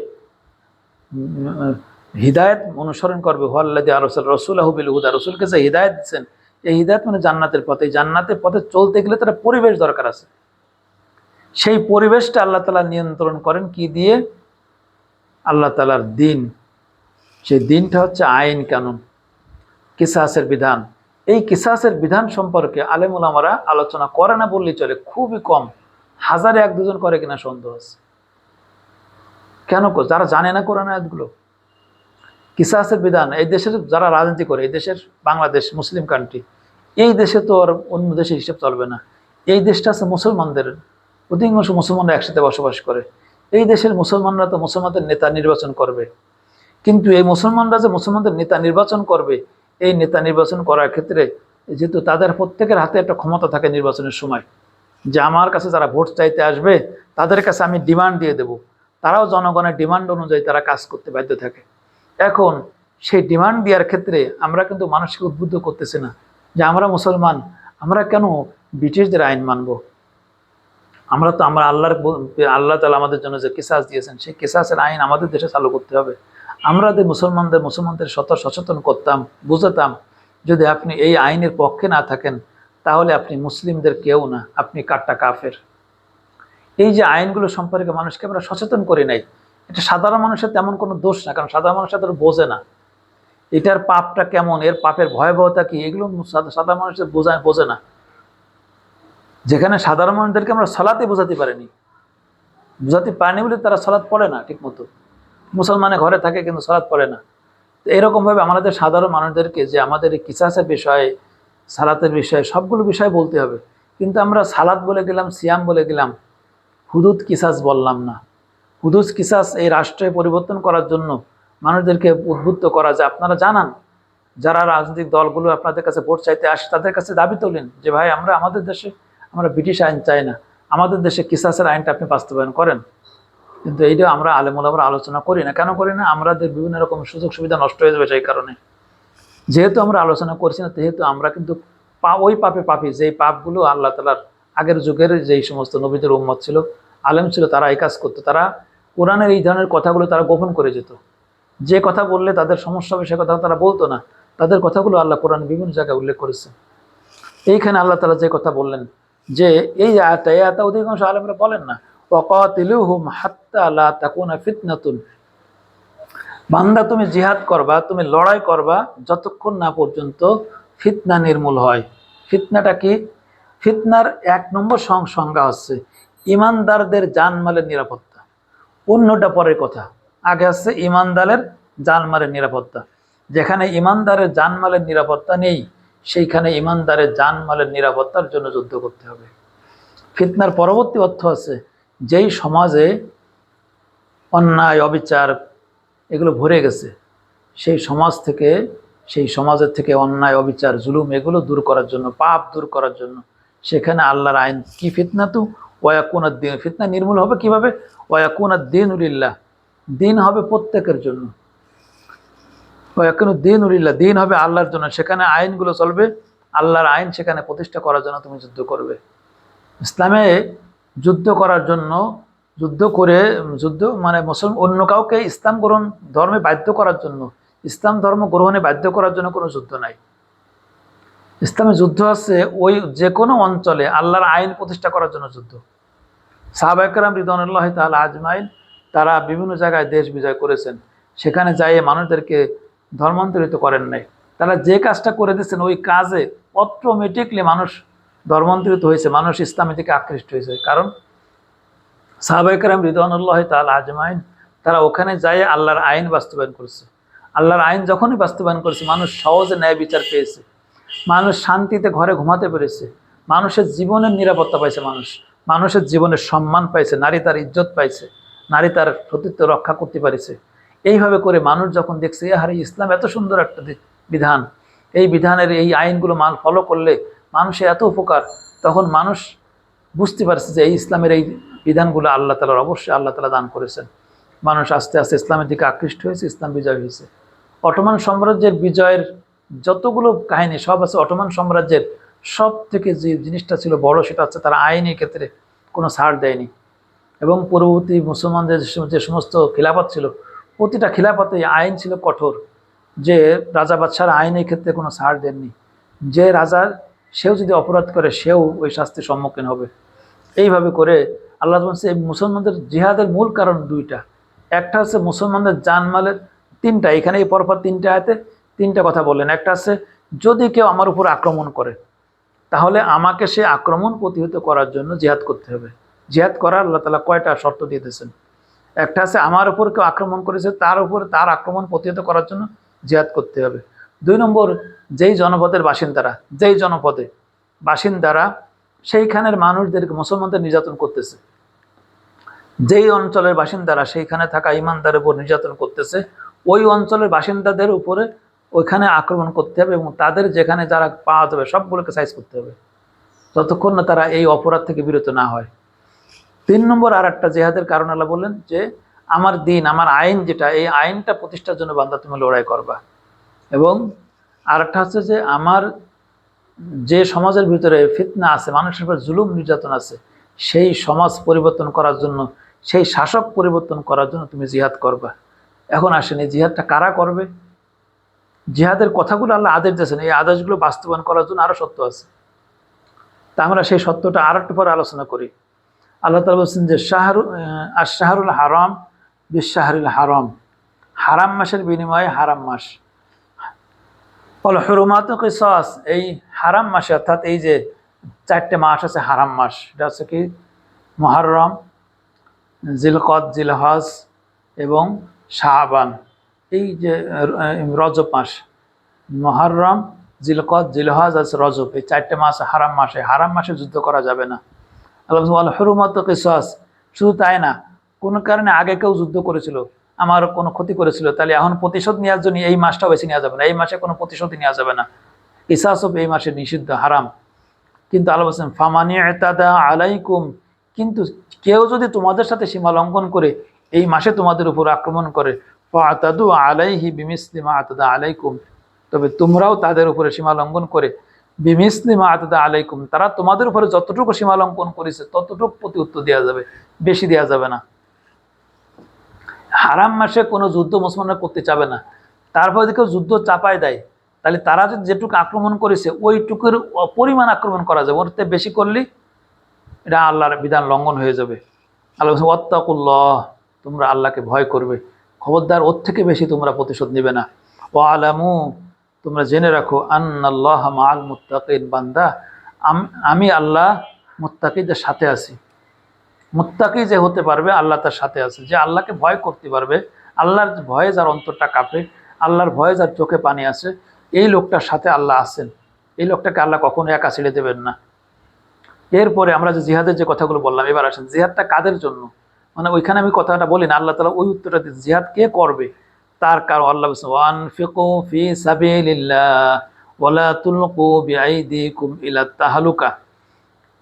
হিদায়ত অনুসরণ করবে, হুয়াল্লাযী আরসালা রাসূলাহু বিল হুদা, রাসূলকে যে হিদায়ত দিচ্ছেন, এই হিদায়ত মানে জান্নাতের পথে। এই জান্নাতের পথে চলতে গেলে তার পরিবেশ দরকার আছে। সেই পরিবেশটা আল্লাহ তাআলা নিয়ন্ত্রণ করেন কি দিয়ে? আল্লাহ তাআলার দিন। সেই দিনটা হচ্ছে আইন কানুন, কিসাসের বিধান। এই কিসাসের বিধান সম্পর্কে আলেম ওলামারা আলোচনা করে না বললেই চলে, খুবই কম, হাজারে এক দুজন করে কিনা সন্দেহ আছে। কেন? যারা জানে না কোরআন আয়াতগুলো। কিসাসের বিধান এই দেশের যারা রাজনীতি করে, এই দেশের বাংলাদেশ মুসলিম কান্ট্রি, এই দেশে তো আর অন্য দেশের হিসেব চলবে না। এই দেশটা আছে মুসলমানদের, অধিকাংশ মুসলমানরা একসাথে বসবাস করে। এই দেশের মুসলমানরা তো মুসলমানদের নেতা নির্বাচন করবে, কিন্তু এই মুসলমানরা যে মুসলমানদের নেতা নির্বাচন করবে, এই নেতা নির্বাচন করার ক্ষেত্রে যেহেতু তাদের প্রত্যেকের হাতে একটা ক্ষমতা থাকে নির্বাচনের সময়, যে আমার কাছে যারা ভোট চাইতে আসবে তাদের কাছে আমি ডিমান্ড দিয়ে দেব, তারাও জনগণের ডিমান্ড অনুযায়ী তারা কাজ করতে বাধ্য থাকে। এখন সেই ডিমান্ড দেওয়ার ক্ষেত্রে আমরা কিন্তু মানুষকে উদ্বুদ্ধ করতেছি না যে আমরা মুসলমান, আমরা কেন ব্রিটিশদের আইন মানব? আমরা তো আল্লাহ তাআলা আমাদের জন্য যে কিসাস দিয়েছেন, সেই কিসাসের আইন আমাদের দেশে চালু করতে হবে। আমরা যে মুসলমানদের সচেতন করতাম, বুঝাতাম, যদি আপনি এই আইনের পক্ষে না থাকেন তাহলে আপনি মুসলিমদের কেউ না, আপনি কাট্টা কাফের। এই যে আইনগুলো সম্পর্কে মানুষকে আমরা সচেতন করি নাই, এটা সাধারণ মানুষের তেমন কোনো দোষ না, কারণ সাধারণ মানুষ তাদের বোঝে না এটার পাপটা কেমন, এর পাপের ভয়াবহতা কি, এগুলো সাধারণ মানুষের বোঝে না। যেখানে সাধারণ মানুষদেরকে আমরা সালাতে বোঝাতে পারিনি বলে তারা সালাত পড়ে না ঠিক মতো, মুসলমানের ঘরে থাকে কিন্তু সালাত পড়ে না। তো এরকমভাবে আমাদের সাধারণ মানুষদেরকে যে আমাদের এই কিসাসের বিষয়ে, সালাতের বিষয়ে, সবগুলো বিষয় বলতে হবে, কিন্তু আমরা সালাত বলে গেলাম, সিয়াম বলে গেলাম, হুদুদ কিসাস বললাম না। হুদুদ কিসাস এই রাষ্ট্রে পরিবর্তন করার জন্য মানুষদেরকে উদ্বুদ্ধ করা, যে আপনারা জানান যারা রাজনৈতিক দলগুলো আপনাদের কাছে ভোট চাইতে আসে তাদের কাছে দাবি তোলেন যে ভাই আমাদের দেশে আমরা ব্রিটিশ আইন চাই না, আমাদের দেশে কিসাসের আইনটা আপনি বাস্তবায়ন করেন। কিন্তু এইটা আমরা আলেমুলামারা আলোচনা করি না। কেন করি না? আমাদের বিভিন্ন রকম সুযোগ সুবিধা নষ্ট হয়ে যাবে সেই কারণে। যেহেতু আমরা আলোচনা করছি না, যেহেতু আমরা কিন্তু ওই পাপে পাপি, যেই পাপগুলো আল্লাহ তাআলার আগের যুগের যেই সমস্ত নবীদের উম্মত ছিল, আলেম ছিল, তারা এই কাজ করতো। তারা কোরআনের এই ধরনের কথাগুলো তারা গোপন করে যেত। যে কথা বললে তাদের সমস্যা হবে সে কথা তারা বলতো না। তাদের কথাগুলো আল্লাহ কোরআন বিভিন্ন জায়গায় উল্লেখ করেছে। এইখানে আল্লাহ তাআলা যে কথা বললেন যে এই আয়াতটা অধিকাংশ আলেমরা বলেন না, ওয়াকাতিলুহুম হাত্তা লা তাকুনা ফিতনাতুন, বান্দা তুমি জিহাদ করবা, তুমি লড়াই করবা যতক্ষণ না পর্যন্ত ফিতনা নির্মূল হয়। ফিতনাটা কি? ফিতনার 1 নম্বর সংজ্ঞা হচ্ছে ইমানদারদের জানমালের নিরাপত্তা। অন্যটা পরের কথা, আগে হচ্ছে ইমানদারের জানমালের নিরাপত্তা। যেখানে ইমানদারের জানমালের নিরাপত্তা নেই, সেইখানে ইমানদারের জানমালের নিরাপত্তার জন্য যুদ্ধ করতে হবে। ফিতনার পরবর্তী অর্থ আছে যেই সমাজে অন্যায় অবিচার এগুলো ভরে গেছে, সেই সমাজের থেকে অন্যায় অবিচার জুলুম এগুলো দূর করার জন্য, পাপ দূর করার জন্য সেখানে আল্লাহর আইন কি? ফিতনাতু ওয়ায়াকুনাদ দ্বীন, ফিতনা নির্মূল হবে কিভাবে? ওয়ায়াকুনাদ দ্বীনু লিল্লাহ, দিন হবে প্রত্যেকের জন্য। ওয়ায়াকুনাদ দ্বীনু লিল্লাহ, দিন হবে আল্লাহর জন্য। সেখানে আইনগুলো চলবে, আল্লাহর আইন সেখানে প্রতিষ্ঠা করার জন্য তুমি যুদ্ধ করবে। ইসলামে যুদ্ধ করার জন্য, যুদ্ধ মানে মুসলমান অন্য কাউকে ইসলাম ধর্মে বাধ্য করার জন্য, ইসলাম ধর্ম গ্রহণে বাধ্য করার জন্য কোনো যুদ্ধ নাই। ইসলামে যুদ্ধ আছে ওই যে কোনো অঞ্চলে আল্লাহর আইন প্রতিষ্ঠা করার জন্য যুদ্ধ। সাহাবায়ে কেরাম রিদওয়ানুল্লাহি তাআলা আজমাইন তারা বিভিন্ন জায়গায় দেশ বিজয় করেছেন, সেখানে যাই মানুষদেরকে ধর্মান্তরিত করেন নাই। তারা যে কাজটা করে দিয়েছেন ওই কাজে অটোমেটিকলি মানুষ ধর্মান্তরিত হয়েছে, মানুষ ইসলামের দিকে আকৃষ্ট হয়েছে। কারণ সাহাবায়ে কেরাম রিদওয়ানুল্লাহি তাআলা আজমাইন তারা ওখানে যাই আল্লাহর আইন বাস্তবায়ন করেছে। আল্লাহর আইন যখনই বাস্তবায়ন করেছে মানুষ সহজে ন্যায় বিচার পেয়েছে, মানুষ শান্তিতে ঘরে ঘুমাতে পেরেছে, মানুষের জীবনের নিরাপত্তা পাইছে, মানুষের জীবনের সম্মান পাইছে, নারী তার ইজ্জত পাইছে, নারী তার সতীত্ব রক্ষা করতে পারেছে। এইভাবে করে মানুষ যখন দেখছে আরে ইসলাম এত সুন্দর একটা বিধান, এই বিধানের এই আইনগুলো ফলো করলে মানুষের এত উপকার, তখন মানুষ বুঝতে পারছে যে এই ইসলামের এই বিধানগুলো আল্লাহ তাআলার অবশ্যই আল্লাহ তাআলা দান করেছেন। মানুষ আস্তে আস্তে ইসলামের দিকে আকৃষ্ট হয়েছে, ইসলাম বিজয় হয়েছে। অটোমান সাম্রাজ্যের বিজয়ের যতগুলো কাহিনী সব আছে অটোমান সাম্রাজ্যের। সব থেকে যে জিনিসটা ছিল বড় সেটা হচ্ছে তারা আইনের ক্ষেত্রে কোনো ছাড় দেয়নি। এবং পূর্ববর্তী মুসলমানদের যে সমস্ত খিলাফত ছিল, প্রতিটা খিলাফতে আইন ছিল কঠোর, যে রাজা বাদশার আইনের ক্ষেত্রে কোনো ছাড় দেননি। যে রাজার সেও যদি অপরাধ করে সেও ওই শাস্তির সম্মুখীন হবে। এইভাবে করে আল্লাহ বলছে এই মুসলমানদের জিহাদের মূল কারণ 2টা। একটা হচ্ছে মুসলমানদের জানমালের 3টা, এখানে এই পরপর 3টে আয়াতে 3টা কথা বললেন। একটা হচ্ছে যদি কেউ আমার উপর আক্রমণ করে তাহলে আমাকে সে আক্রমণ প্রতিহত করার জন্য জিহাদ করতে হবে। জিহাদ করার আল্লাহ তাআলা কয়টা শর্ত দিয়ে দিয়েছেন। একটা আছে আমার উপর কেউ আক্রমণ করেছে তার আক্রমণ প্রতিহত করার জন্য জিহাদ করতে হবে। 2 নম্বর, যেই জনপদে বাসিন্দারা সেইখানের মানুষদেরকে মুসলমানদের নির্যাতন করতেছে, যেই অঞ্চলের বাসিন্দারা সেইখানে থাকা ইমানদারের উপর নির্যাতন করতেছে, ওই অঞ্চলের বাসিন্দাদের উপরে ওইখানে আক্রমণ করতে হবে এবং তাদের যেখানে যারা পাওয়া যাবে সবগুলোকে সাইজ করতে হবে, যতক্ষণ না তারা এই অপরাধ থেকে বিরত না হয়। 3 নম্বর আর একটা জেহাদের কারণ আল্লাহ বললেন যে আমার দিন, আমার আইন যেটা, এই আইনটা প্রতিষ্ঠার জন্য বান্দা তুমি লড়াই করবা। এবং আরেকটা হচ্ছে যে আমার যে সমাজের ভিতরে ফিতনা আছে, মানুষের উপর জুলুম নির্যাতন আছে, সেই সমাজ পরিবর্তন করার জন্য, সেই শাসক পরিবর্তন করার জন্য তুমি জিহাদ করবা। এখন আসেন এই জিহাদটা কারা করবে? জিহাদের কথাগুলো আল্লাহ আদেশ দিয়েছেন, এই আদেশগুলো বাস্তবায়ন করার জন্য আরও সত্য আছে। তা আমরা সেই সত্যটা আর একটু পরে আলোচনা করি। আল্লাহ তাআলা বলছেন যে শাহরুল হারাম বিশ-শাহরিল হারাম, হারাম মাসের বিনিময়ে হারাম মাস। অল হুরুমাতু কিসাস, এই হারাম মাসে অর্থাৎ এই যে 4টে মাস আছে হারাম মাস, এটা হচ্ছে কি মুহররম, জিলকদ, জিলহজ এবং শাবান। এই যে রজব মাস, মুহররম, জিলকদ, জিলহজ আর রজব, এই 4টে মাস হারাম মাসে। হারাম মাসে যুদ্ধ করা যাবে না। আল্লাহ বলছেন আল হুরুমাতু কিসাস, শুধু তাই না, কোন কারণে আগে কেউ যুদ্ধ করেছিল, আমার কোনো ক্ষতি করেছিল, তাহলে এখন প্রতিশোধ নেওয়ার জন্য এই মাসটাও বেশি নেওয়া যাবে না, এই মাসে কোনো প্রতিশোধই নেওয়া যাবে না, কিসাসও এই মাসে নিষিদ্ধ, হারাম। কিন্তু আল্লাহ বলছেন ফামানি ইতাদা আলাইকুম, কিন্তু কেউ যদি তোমাদের সাথে সীমা লঙ্ঘন করে এই মাসে তোমাদের উপর আক্রমণ করে, ফাতাদু আলাইহি বিমিসলি মা আতাদা আলাইকুম, তবে তোমরাও তাদের উপরে সীমা লঙ্ঘন করে বিমিসলি মা আতাদা আলাইকুম, তারা তোমাদের উপরে যতটুকু সীমা লঙ্ঘন করেছে ততটুকু প্রতি উত্তর দেওয়া যাবে, বেশি দেওয়া যাবে না। হারাম মাসে কোনো যুদ্ধ মুসলমানরা করতে চাবে না, তারপর যদি কেউ যুদ্ধ চাপায় দেয়, তাহলে তারা যদি যেটুকু আক্রমণ করেছে ওইটুকুর পরিমাণ আক্রমণ করা যাবে, ওর থেকে বেশি করলে এটা আল্লাহর বিধান লঙ্ঘন হয়ে যাবে। আল্লাহ বলছে ওয়াত্তাকুল্লাহ, তোমরা আল্লাহকে ভয় করবে, খবরদার ওর থেকে বেশি তোমরা প্রতিশোধ নেবে না। ওয়া আলামু, তোমরা জেনে রাখো আন্নাল্লাহ মাআল মুত্তাকিন, বান্দা আমি আল্লাহ মুত্তাকিদের সাথে আছি। মুত্তাকি যে হতে পারবে আল্লাহ তার সাথে আছে, যে আল্লাহকে ভয় করতে পারবে, আল্লাহর ভয়ে যার অন্তরটা কাঁপে, আল্লাহর ভয়ে যার চোখে পানি আসে, এই লোকটার সাথে আল্লাহ আছেন, এই লোকটাকে আল্লাহ কখনো একা ছেড়ে দেবেন না। এরপরে আমরা যে জিহাদের যে কথাগুলো বললাম, এবার আসেন জিহাদটা কাদের জন্য, মানে ওইখানে আমি কথাটা বলি না, আল্লাহ তাআলা ওই উত্তরটা দিচ্ছে জিহাদ কে করবে তার কারণ। আল্লাহ বলছেন ওয়ানফিকু ফি সাবিলিল্লাহ ওয়ালা তুলকু বিআইদিকুম ইলা তাহলুকা,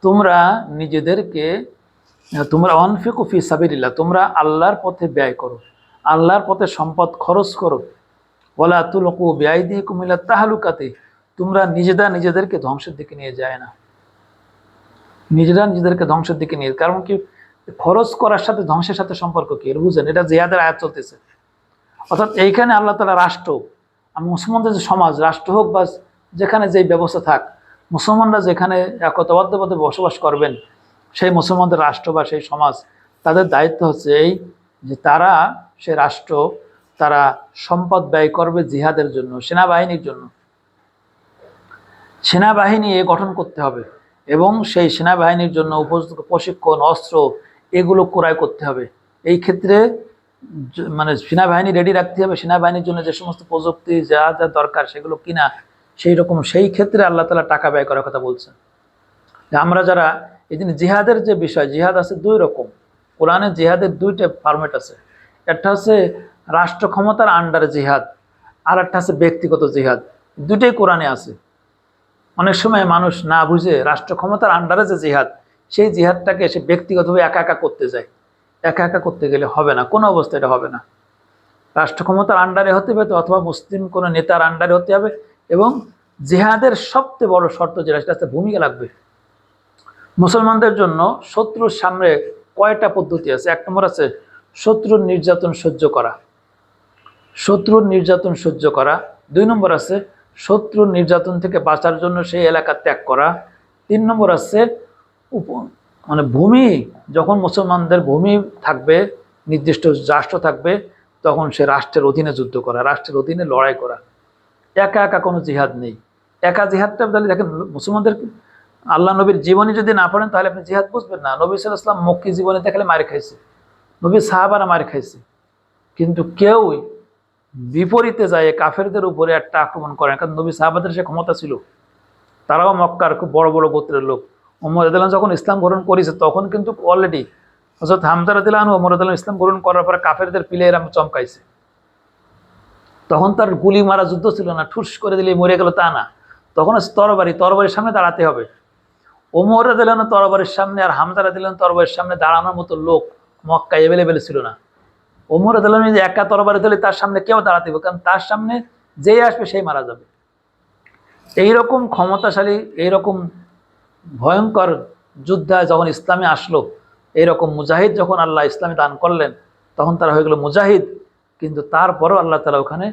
তোমরা নিজেদেরকে, তোমরা আনফিকু ফি সাবিলিল্লাহ, তোমরা আল্লাহর পথে ব্যয় করো, আল্লাহর পথে সম্পদ খরচ করো, ওয়ালা তুলকু বিআইদিকুম ইলা তাহলুকাতে, তোমরা নিজেদেরকে ধ্বংসের দিকে নিয়ে যায় না, নিজেদেরকে ধ্বংসের দিকে নিয়ে, কারণ কি খরচ করার সাথে ধ্বংসের সাথে সম্পর্ক কি, এটা বুঝেন, এটা জিহাদের আয়াত চলতেছে। অর্থাৎ এইখানে আল্লাহ তাআলা রাষ্ট্র, মুসলমানদের যে সমাজ, রাষ্ট্র হোক বা যেখানে যেই ব্যবস্থা থাক, মুসলমানরা যেখানে একতাবদ্ধভাবে বসবাস করবেন, সেই মুসলমানদের রাষ্ট্র বা সেই সমাজ, তাদের দায়িত্ব হচ্ছে এই যে তারা সে রাষ্ট্র, তারা সম্পদ ব্যয় করবে জিহাদের জন্য, সেনাবাহিনীর জন্য। সেনাবাহিনী গঠন করতে হবে এবং সেই সেনাবাহিনীর জন্য উপযুক্ত প্রশিক্ষণ, অস্ত্র এগুলো ক্রয় করতে হবে। এই ক্ষেত্রে মানে সেনাবাহিনী রেডি রাখতে হবে, সেনাবাহিনীর জন্য যে সমস্ত প্রযুক্তি যা যা দরকার সেগুলো কিনা, সেই ক্ষেত্রে আল্লাহ তাআলা টাকা ব্যয় করার কথা বলছেন। আমরা যারা এই জন্য জিহাদের যে বিষয়, জিহাদ আছে দুই রকম, কোরআনে জিহাদের দুইটা ফরম্যাট আছে, একটা হচ্ছে রাষ্ট্র ক্ষমতার আন্ডারে জিহাদ, আর একটা আছে ব্যক্তিগত জিহাদ, দুইটাই কোরআনে আছে। অনেক সময় মানুষ না বুঝে রাষ্ট্র ক্ষমতার আন্ডারে যে জিহাদ, সেই জিহাদটাকে সে ব্যক্তিগতভাবে একা একা করতে যায়, একা একা করতে গেলে হবে না, কোনো অবস্থায় এটা হবে না। রাষ্ট্র ক্ষমতার আন্ডারে হতে হবে অথবা মুসলিম কোনো নেতার আন্ডারে হতে হবে, এবং জিহাদের সবচেয়ে বড় শর্ত যেটা, সেটা হচ্ছে ভূমিকা লাগবে। মুসলমানদের জন্য শত্রুর সামনে কয়টা পদ্ধতি আছে? এক নম্বর আছে শত্রুর নির্যাতন সহ্য করা, শত্রুর নির্যাতন সহ্য করা। দুই নম্বর আছে শত্রুর নির্যাতন থেকে বাঁচার জন্য সেই এলাকা ত্যাগ করা। তিন নম্বর আছে মানে ভূমি, যখন মুসলমানদের ভূমি থাকবে, নির্দিষ্ট রাষ্ট্র থাকবে, তখন সে রাষ্ট্রের অধীনে যুদ্ধ করা, রাষ্ট্রের অধীনে লড়াই করা। একা একা কোনো জিহাদ নেই। একা জিহাদটা তাহলে দেখেন, মুসলমানদের আল্লাহ নবীর জীবনী যদি না পড়েন তাহলে আপনি জিহাদ বুঝবেন না। নবী সাল্লাল্লাহু আলাইহি ওয়াসাল্লাম মক্কি জীবনে দেখলে মার খাইছে, নবীর সাহাবারা মার খাইছে, কিন্তু কেউ বিপরীতে যায় কাফেরদের উপরে একটা আক্রমণ করেন, কারণ নবী সাহাবাদের সে ক্ষমতা ছিল, তারাও মক্কার খুব বড় বড় গোত্রের লোক। ওমর রাদিয়াল্লাহু যখন ইসলাম গ্রহণ করেছে তখন কিন্তু অলরেডি হযরত হামজা রাদিয়াল্লাহু আনহু ওমর রাদিয়াল্লাহু ইসলাম গ্রহণ করার পরে কাফেরদের পিলে এরকম চমকাইছে। তখন তার গুলি মারা যুদ্ধ ছিল না, ঠুস করে দিলে মরে গেল তা না, তখন তরবারির সামনে দাঁড়াতে হবে। ওমর রাদিয়াল্লাহু আনহু তরবারির সামনে আর হামজা রাদিয়াল্লাহু আনহু তরবারির সামনে দাঁড়ানোর মতো লোক মক্কায় অ্যাভেলেবেল ছিল না। ওমর রাদিয়াল্লাহু আনহু একা তরবারি ধরে তার সামনে কেউ দাঁড়াতে হবে, কারণ তার সামনে যেই আসবে সেই মারা যাবে। এইরকম ক্ষমতাশালী, এইরকম ভয়ঙ্কর যোদ্ধা যখন ইসলামে আসলো, এইরকম মুজাহিদ যখন আল্লাহ ইসলামে দান করলেন, তখন তারা হয়ে গেল মুজাহিদ। কিন্তু তারপরও আল্লাহ তাআলা ওখানে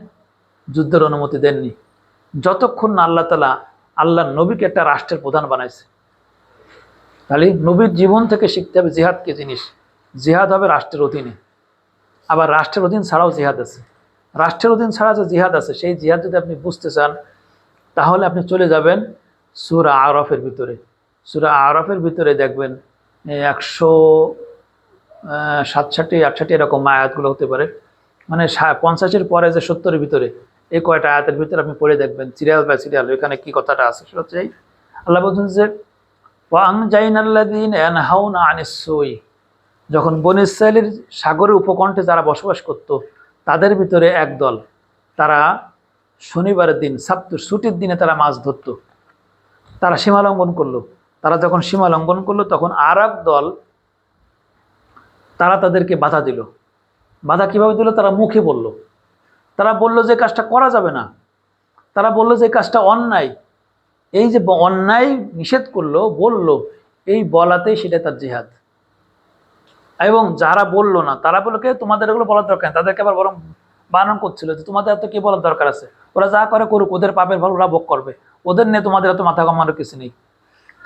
যুদ্ধের অনুমতি দেননি, যতক্ষণ না আল্লাহ তাআলা আল্লাহ নবীকে একটা রাষ্ট্রের প্রধান বানাইছে। তাহলে নবীর জীবন থেকে শিখতে হবে জিহাদ কি জিনিস। জিহাদ হবে রাষ্ট্রের অধীনে, আবার রাষ্ট্রের অধীন ছাড়াও জিহাদ আছে। রাষ্ট্রের অধীন ছাড়া যে জিহাদ আছে, সেই জিহাদ যদি আপনি বুঝতে চান তাহলে আপনি চলে যাবেন সূরা আরাফের ভিতরে। সূরা আরাফের ভিতরে দেখবেন 167-68 এরকম আয়াতগুলো হতে পারে, মানে 50-এর পরে যে 70-এর ভিতরে, এই কয়টা আয়াতের ভিতরে আপনি পড়ে দেখবেন সিরিয়াল বাই সিরিয়াল এখানে কি কথাটা আছে। সেটা হচ্ছে আল্লাহ বলছেন যে ওয়াংজাইনাল্লাযীনা ইয়ানহাউনা আনিস সুই, যখন বনী ইসরাঈলের সাগরের উপকণ্ঠে যারা বসবাস করত, তাদের ভিতরে একদল, তারা শনিবারের দিন ছুটির দিনে তারা মাছ ধরত। তারা সীমা লঙ্ঘন করলো। তারা যখন সীমা লঙ্ঘন করলো তখন আর এক দল তারা তাদেরকে বাধা দিল। বাধা কিভাবে দিল? তারা মুখে বলল। তারা বলল যে কাজটা করা যাবে না। তারা বলল যে কাজটা অন্যায়। এই যে অন্যায় নিষেধ করলো, বলল, এই বলাতেই সেটা তার জিহাদ। এবং যারা বললো না তারা বললো কে তোমাদের এগুলো বলার দরকার নেই। তাদেরকে আবার বরং বারণ করছিল যে তোমাদের এত কি বলার দরকার আছে, ওরা যা করে করুক, ওদের পাপের ফল ওরা ভোগ করবে, ওদের নিয়ে তোমাদের এত মাথা ঘামানোর কিছু নেই।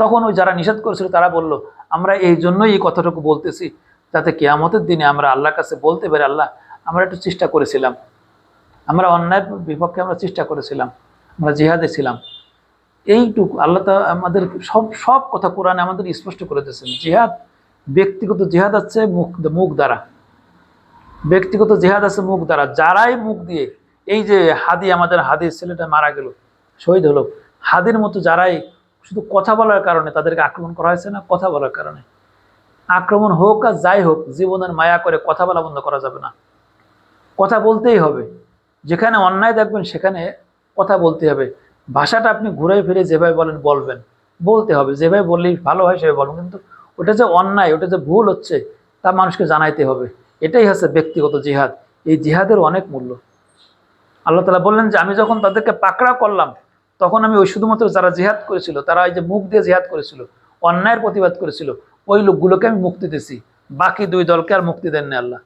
তখন ওই যারা নিষেধ করেছিল তারা বলল, আমরা এই জন্যই এই কথাটুকু বলতেছি যাতে কিয়ামতের দিনে আমরা আল্লাহর কাছে বলতে পারি, আল্লাহ আমরা একটু চেষ্টা করেছিলাম, আমরা অন্যায়ের বিপক্ষে আমরা চেষ্টা করেছিলাম, আমরা জিহাদে ছিলাম। এইটুকু আল্লাহ তা আমাদের সব কথা কোরআনে আমাদের স্পষ্ট করে দিয়েছেন। জিহাদ, ব্যক্তিগত জিহাদ আছে মুখ দ্বারা, ব্যক্তিগত জিহাদ আছে মুখ দ্বারা। যারাই মুখ দিয়ে, এই যে হাদি, আমাদের হাদির ছেলেটা মারা গেল, শহীদ হলো, হাদির মতো যারাই শুধু কথা বলার কারণে তাদেরকে আক্রমণ করা হয়েছে না, কথা বলার কারণে। আক্রমণ হোক আর যাই হোক, জীবনের মায়া করে কথা বলা বন্ধ করা যাবে না, কথা বলতেই হবে। যেখানে অন্যায় দেখবেন সেখানে কথা বলতে হবে। ভাষাটা আপনি ঘুরে ফিরে যেভাবে বলেন বলবেন, বলতে হবে, যেভাবে বললেই ভালো হয় সেভাবে বলবেন। কিন্তু ওটা যে অন্যায়, ওটা যে ভুল হচ্ছে তা মানুষকে জানাইতে হবে। এটাই হচ্ছে ব্যক্তিগত জিহাদ। এই জিহাদের অনেক মূল্য। আল্লাহ তাআলা বললেন যে আমি যখন তাদেরকে পাকড়াও করলাম তখন আমি ওই শুধুমাত্র যারা জিহাদ করেছিল, তারা এই যে মুখ দিয়ে জিহাদ করেছিল, অন্যায়ের প্রতিবাদ করেছিল, ওই লোকগুলোকে আমি মুক্তি দিয়েছি, বাকি দুই দলকে আর মুক্তি দেননি আল্লাহ।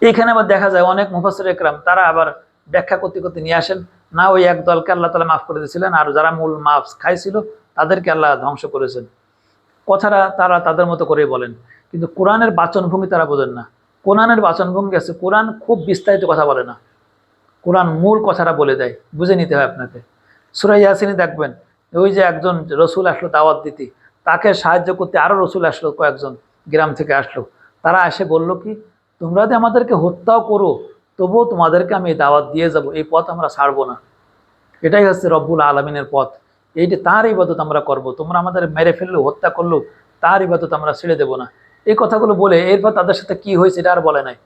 এইখানে আবার দেখা যায় অনেক মুফাসসির ইকরাম তারা আবার ব্যাখ্যা করতে করতে নিয়ে আসেন, না ওই এক দলকে আল্লাহ তাআলা মাফ করে দিয়েছিলেন, আর যারা মূল মাফ খাইছিল তাদেরকে আল্লাহ ধ্বংস করেছেন। কথাটা তারা তাদের মতো করেই বলেন, কিন্তু কোরআনের বাচনভঙ্গি তারা বোঝেন না। কোরআনের বাচনভঙ্গি আছে, কোরআন খুব বিস্তারিত কথা বলে না, কোরআন মূল কথাটা বলে দেয়, বুঝে নিতে হয় আপনাকে। সূরা ইয়াসিনে দেখবেন, ওই যে একজন রসুল আসলো দাওয়াত দিতে, তাকে সাহায্য করতে আরও রসুল আসলো, কয়েকজন গ্রাম থেকে আসলো। তারা এসে বলল কি, তোমরা যদি আমাদেরকে হত্যাও করো তবুও তোমাদেরকে আমি দাওয়াত দিয়ে যাব, এই পথ আমরা ছাড়বো না। এটাই হচ্ছে রব্বুল আলমিনের পথ, এইটা তার ইবাদত আমরা করব, তোমরা আমাদের মেরে ফেললেও হত্যা করলেও তার ইবাদত আমরা ছেড়ে দেব না। এই কথাগুলো বলে এরপর তাদের সাথে কি হয়েছে এটা আর বলে নাই।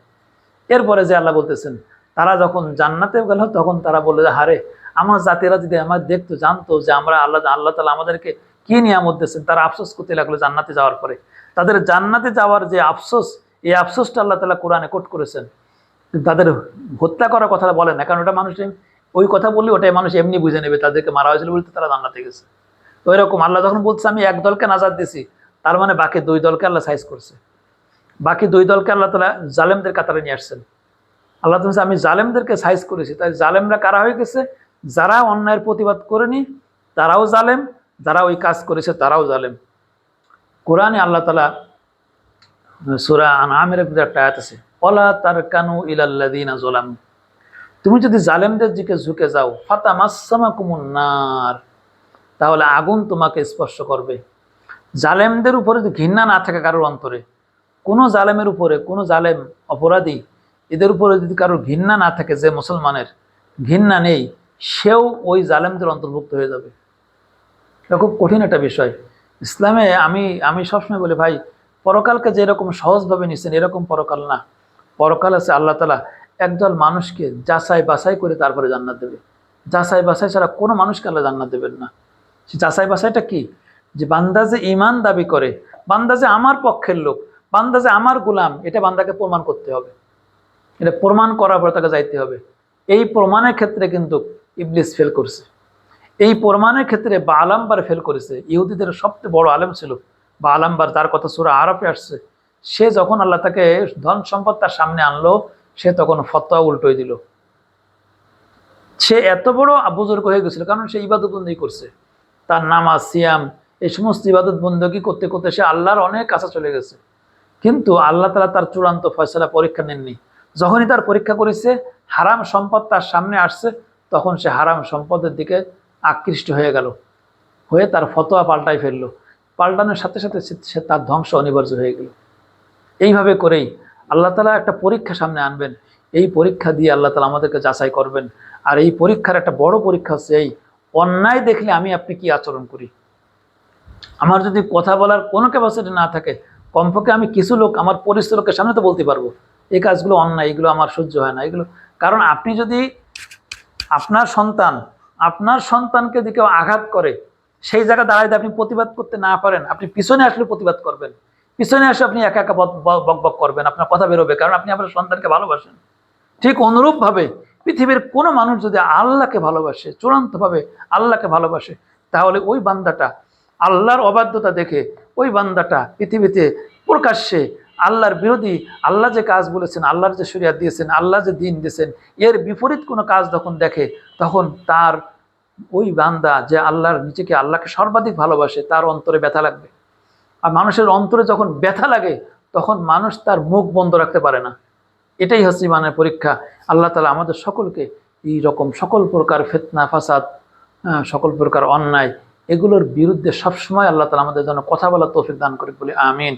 এরপরে যে আল্লাহ বলতেছেন, তারা যখন জান্নাতে গেল তখন তারা বললো যে হারে, আমার জাতিরা যদি আমার দেখতো, জানতো যে আমরা আল্লাহ তাআলা আমাদেরকে কি নিয়ামত দিয়েছেন, তারা আফসোস করতে লাগলো জান্নাতে যাওয়ার পরে। তাদের জান্নাতে যাওয়ার যে আফসোস, এই আফসোসটা আল্লাহ তাআলা কোরআনে কোট করেছেন। তাদের হত্যা করার কথাটা বলে না, কারণ ওটা মানুষ ওই কথা বললে ওটাই মানুষ এমনি বুঝে নেবে তাদেরকে মারা হয়েছিল বলতে তারা জান্নাতে গেছে। তো এরকম আল্লাহ যখন বলছে আমি এক দলকে নাজাত দিছি, তার মানে বাকি দুই দলকে আল্লাহ সাইজ করছে, বাকি দুই দলকে আল্লাহ তাআলা জালেমদের কাতারে নিয়ে আসছেন। আল্লাহ তাআলা আমি জালেমদেরকে সাইজ করেছি। তাই জালেমরা কারা হয়ে গেছে? যারা অন্যায়ের প্রতিবাদ করেনি তারাও জালেম, যারা ওই কাজ করেছে তারাও জালেম। কোরআনে আল্লাহ তাআলা সূরা আনআমের একটা আয়াত আছে, ওয়ালা তারকানু ইলাল্লাযিনা যালামু, তুমি যদি জালেমদের দিকে ঝুঁকে যাও, ফাতামাসসামাকুমুন নার, তাহলে আগুন তোমাকে স্পর্শ করবে। জালেমদের উপরে যদি ঘৃণা না থাকে কারোর অন্তরে, কোনো জালেমের উপরে, কোনো জালেম অপরাধী এদের উপরে যদি কারোর ঘৃণা না থাকে, যে মুসলমানের ঘৃণা নেই সেও ওই জালেমদের অন্তর্ভুক্ত হয়ে যাবে। এটা খুব কঠিন একটা বিষয় ইসলামে। আমি সবসময় বলি ভাই, পরকালকে যেরকম সহজভাবে নিচ্ছেন এরকম পরকাল না। পরকাল আছে আল্লাহ তাআলা একদল মানুষকে যাচাই বাছাই করে তারপরে জান্নাত দেবে। যাচাই বাছাই ছাড়া কোনো মানুষকে আল্লাহ জান্নাত দেবেন না। সে যাচাই বাছাইটা কি? যে বান্দা যে ঈমান দাবি করে, বান্দা যে আমার পক্ষের লোক, বান্দা যে আমার গোলাম, এটা বান্দাকে প্রমাণ করতে হবে। এটা প্রমাণ করার পর তাকে যাইতে হবে। এই প্রমাণের ক্ষেত্রে কিন্তু ইবলিস ফেল করছে। এই প্রমাণের ক্ষেত্রে বালামবার ফেল করেছে। ইহুদিদের সবচেয়ে বড় আলেম ছিল বালামবার, তার কথা সূরা আরাফে আসছে। সে যখন আল্লাহ তাকে ধন সম্পদ তার সামনে আনলো, সে তখন ফতোয়া উল্টোই দিল। সে এত বড় বুজুর্গ হয়ে গেছিল, কারণ সে ইবাদত বন্দী করছে, তার নামাজ সিয়াম এই সমস্ত ইবাদত বন্দী করতে করতে সে আল্লাহর অনেক কাছে চলে গেছে। কিন্তু আল্লাহ তাআলা তার চূড়ান্ত ফয়সালা পরীক্ষা নেননি। যখনই তার পরীক্ষা করেছে, হারাম সম্পদ তার সামনে আসছে, তখন সে হারাম সম্পদের দিকে আকৃষ্ট হয়ে গেল, হয়ে তার ফতোয়া পাল্টাই ফেললো। পাল্টানোর সাথে সাথে সে তার ধ্বংস অনিবার্য হয়ে গেল। এইভাবে করেই আল্লাহ তাআলা একটা পরীক্ষা সামনে আনবেন। এই পরীক্ষা দিয়ে আল্লাহ তাআলা আমাদেরকে যাচাই করবেন। আর এই পরীক্ষার একটা বড় পরীক্ষা হচ্ছে এই অন্যায় দেখলে আমি আপনি কি আচরণ করি। আমার যদি কথা বলার কোনো ক্যাপাসিটি না থাকে, কমপক্ষে আমি কিছু লোক, আমার পরিচিত লোকের সামনে তো বলতে পারবো এই কাজগুলো অন্যায়, এগুলো আমার সহ্য হয় না এগুলো। কারণ আপনি যদি আপনার সন্তানকে যদি কেউ আঘাত করে, সেই জায়গায় দাঁড়াইতে আপনি প্রতিবাদ করতে না পারেন, আপনি পিছনে আসলে প্রতিবাদ করবেন, পিছনে আসে আপনি একা একা বক বক করবেন, আপনার কথা বেরোবে, কারণ আপনি আপনার সন্তানকে ভালোবাসেন। ঠিক অনুরূপভাবে পৃথিবীর কোনো মানুষ যদি আল্লাহকে ভালোবাসে, চূড়ান্তভাবে আল্লাহকে ভালোবাসে, তাহলে ওই বান্দাটা আল্লাহর অবাধ্যতা দেখে ওই বান্দাটা পৃথিবীতে প্রকাশ্যে আল্লাহর বিরোধী, আল্লাহ যে কাজ বলেছেন, আল্লাহর যে শরিয়াত দিয়েছেন, আল্লাহ যে দিন দিয়েছেন, এর বিপরীত কোনো কাজ যখন দেখে, তখন তার ওই বান্দা যে আল্লাহর নিজেকে আল্লাহকে সর্বাধিক ভালোবাসে, তার অন্তরে ব্যথা লাগবে। আর মানুষের অন্তরে যখন ব্যথা লাগে, তখন মানুষ তার মুখ বন্ধ রাখতে পারে না। এটাই হচ্ছে ইমানের পরীক্ষা। আল্লাহ তাআলা আমাদের সকলকে এই রকম সকল প্রকার ফিতনা ফাসাদ, সকল প্রকার অন্যায়, এগুলোর বিরুদ্ধে সবসময় আল্লাহ তাআলা আমাদের জন্য কথা বলার তৌফিক দান করে বলে আমিন।